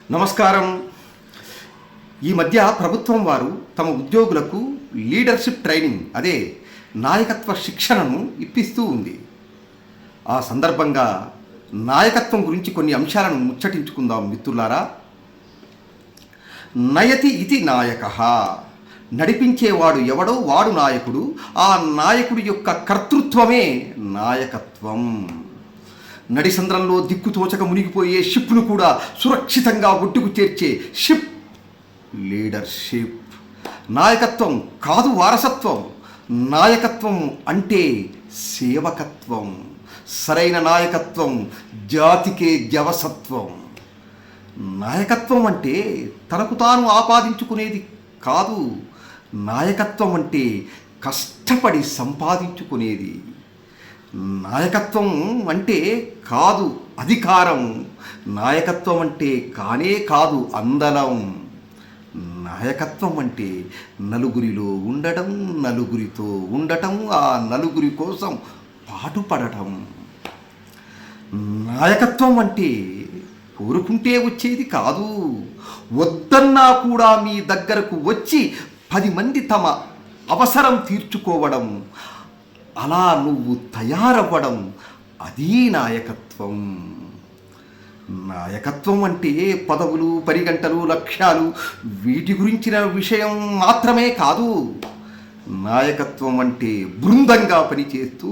నమస్కారం. ఈ మధ్య ప్రభుత్వం వారు తమ ఉద్యోగులకు లీడర్షిప్ ట్రైనింగ్, అదే నాయకత్వ శిక్షణను ఇప్పిస్తూ ఉంది. ఆ సందర్భంగా నాయకత్వం గురించి కొన్ని అంశాలను ముచ్చటించుకుందాం మిత్రులారా. నయతి ఇది నాయకః, నడిపించేవాడు ఎవడో వాడు నాయకుడు. ఆ నాయకుడి యొక్క కర్తృత్వమే నాయకత్వం. నడిసంద్రంలో దిక్కుతోచక మునిగిపోయే షిప్ను కూడా సురక్షితంగా ఒడ్డుకు చేర్చే షిప్ లీడర్షిప్. నాయకత్వం కాదు వారసత్వం. నాయకత్వం అంటే సేవకత్వం. సరైన నాయకత్వం జాతికే జవసత్వం. నాయకత్వం అంటే తనకు తాను ఆపాదించుకునేది కాదు. నాయకత్వం అంటే కష్టపడి సంపాదించుకునేది. నాయకత్వం అంటే కాదు అధికారం. నాయకత్వం అంటే కానే కాదు అందలం. నాయకత్వం అంటే నలుగురిలో ఉండటం, నలుగురితో ఉండటం, ఆ నలుగురి కోసం పాటుపడటం. నాయకత్వం అంటే కోరుకుంటే వచ్చేది కాదు. వద్దన్నా కూడా మీ దగ్గరకు వచ్చి 10 మంది తమ అవసరం తీర్చుకోవడం, అలా నువ్వు తయారవ్వడం, అది నాయకత్వం. నాయకత్వం అంటే పదవులు, పరిగంటలు, లక్ష్యాలు, వీటి గురించిన విషయం మాత్రమే కాదు. నాయకత్వం అంటే బృందంగా పనిచేస్తూ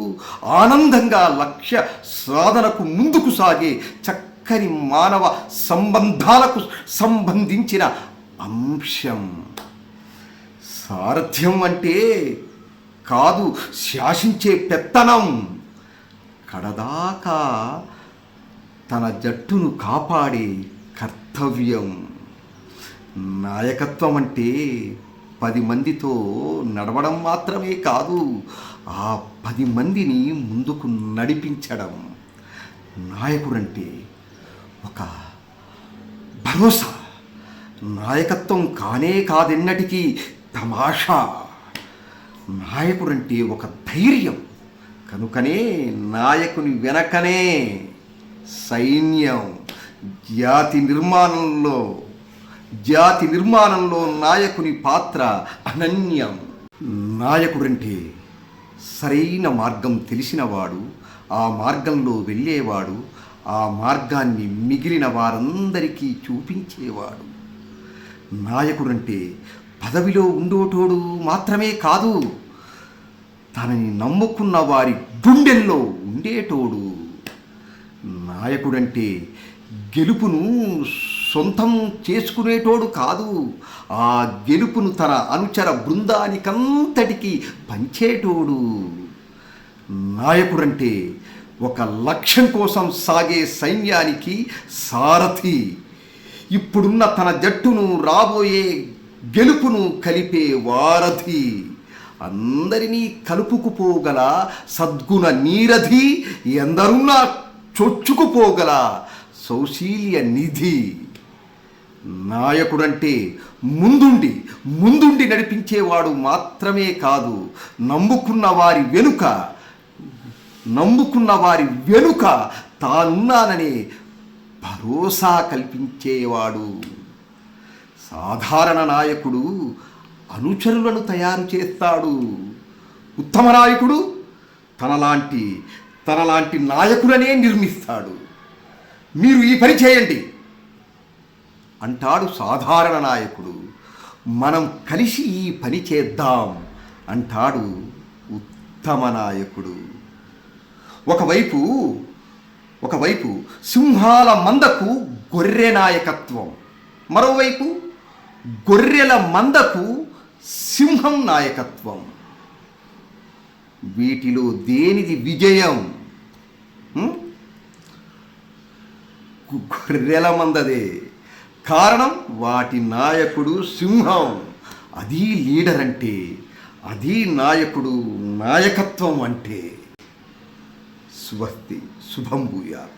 ఆనందంగా లక్ష్య సాధనకు ముందుకు సాగే చక్కని మానవ సంబంధాలకు సంబంధించిన అంశం. సారథ్యం అంటే కాదు శాసించే పెత్తనం. కడదాకా తన జట్టును కాపాడే కర్తవ్యం. నాయకత్వం అంటే 10 మందితో నడవడం మాత్రమే కాదు, ఆ 10 మందిని ముందుకు నడిపించడం. నాయకుడంటే ఒక భరోసా. నాయకత్వం కానే కాదెన్నటికీ తమాషా. నాయకుడంటే ఒక ధైర్యం. కనుకనే నాయకుని వెనకనే సైన్యం. జాతి నిర్మాణంలో నాయకుని పాత్ర అనన్యం. నాయకుడంటే సరైన మార్గం తెలిసినవాడు, ఆ మార్గంలో వెళ్ళేవాడు, ఆ మార్గాన్ని మిగిలిన వారందరికీ చూపించేవాడు. నాయకుడంటే పదవిలో ఉండేటోడు మాత్రమే కాదు, తనని నమ్ముకున్న వారి గుండెల్లో ఉండేటోడు. నాయకుడంటే గెలుపును సొంతం చేసుకునేటోడు కాదు, ఆ గెలుపును తన అనుచర బృందానికంతటికీ పంచేటోడు. నాయకుడంటే ఒక లక్ష్యం కోసం సాగే సైన్యానికి సారథి. ఇప్పుడున్న తన జట్టును రాబోయే గెలుపును కలిపే వారధి. అందరినీ కలుపుకుపోగల సద్గుణ నీరధి. ఎందరున్నా చొచ్చుకుపోగల సౌశీల్య నిధి. నాయకుడంటే ముందుండి నడిపించేవాడు మాత్రమే కాదు, నమ్ముకున్న వారి వెనుక తానున్నాననే భరోసా కల్పించేవాడు. సాధారణ నాయకుడు అనుచరులను తయారు చేస్తాడు. ఉత్తమ నాయకుడు తనలాంటి నాయకులనే నిర్మిస్తాడు. మీరు ఈ పని చేయండి అంటాడు సాధారణ నాయకుడు. మనం కలిసి ఈ పని చేద్దాం అంటాడు ఉత్తమ నాయకుడు. ఒకవైపు సింహాల మందకు గొర్రె నాయకత్వం, మరోవైపు గొర్రెల మందకు సింహం నాయకత్వం. వీటిలో దేనిది విజయం? గొర్రెల మందదే. కారణం వాటి నాయకుడు సింహం. అది లీడర్ అంటే, అది నాయకుడు, నాయకత్వం అంటే. స్వస్తి, శుభం భూయాత్.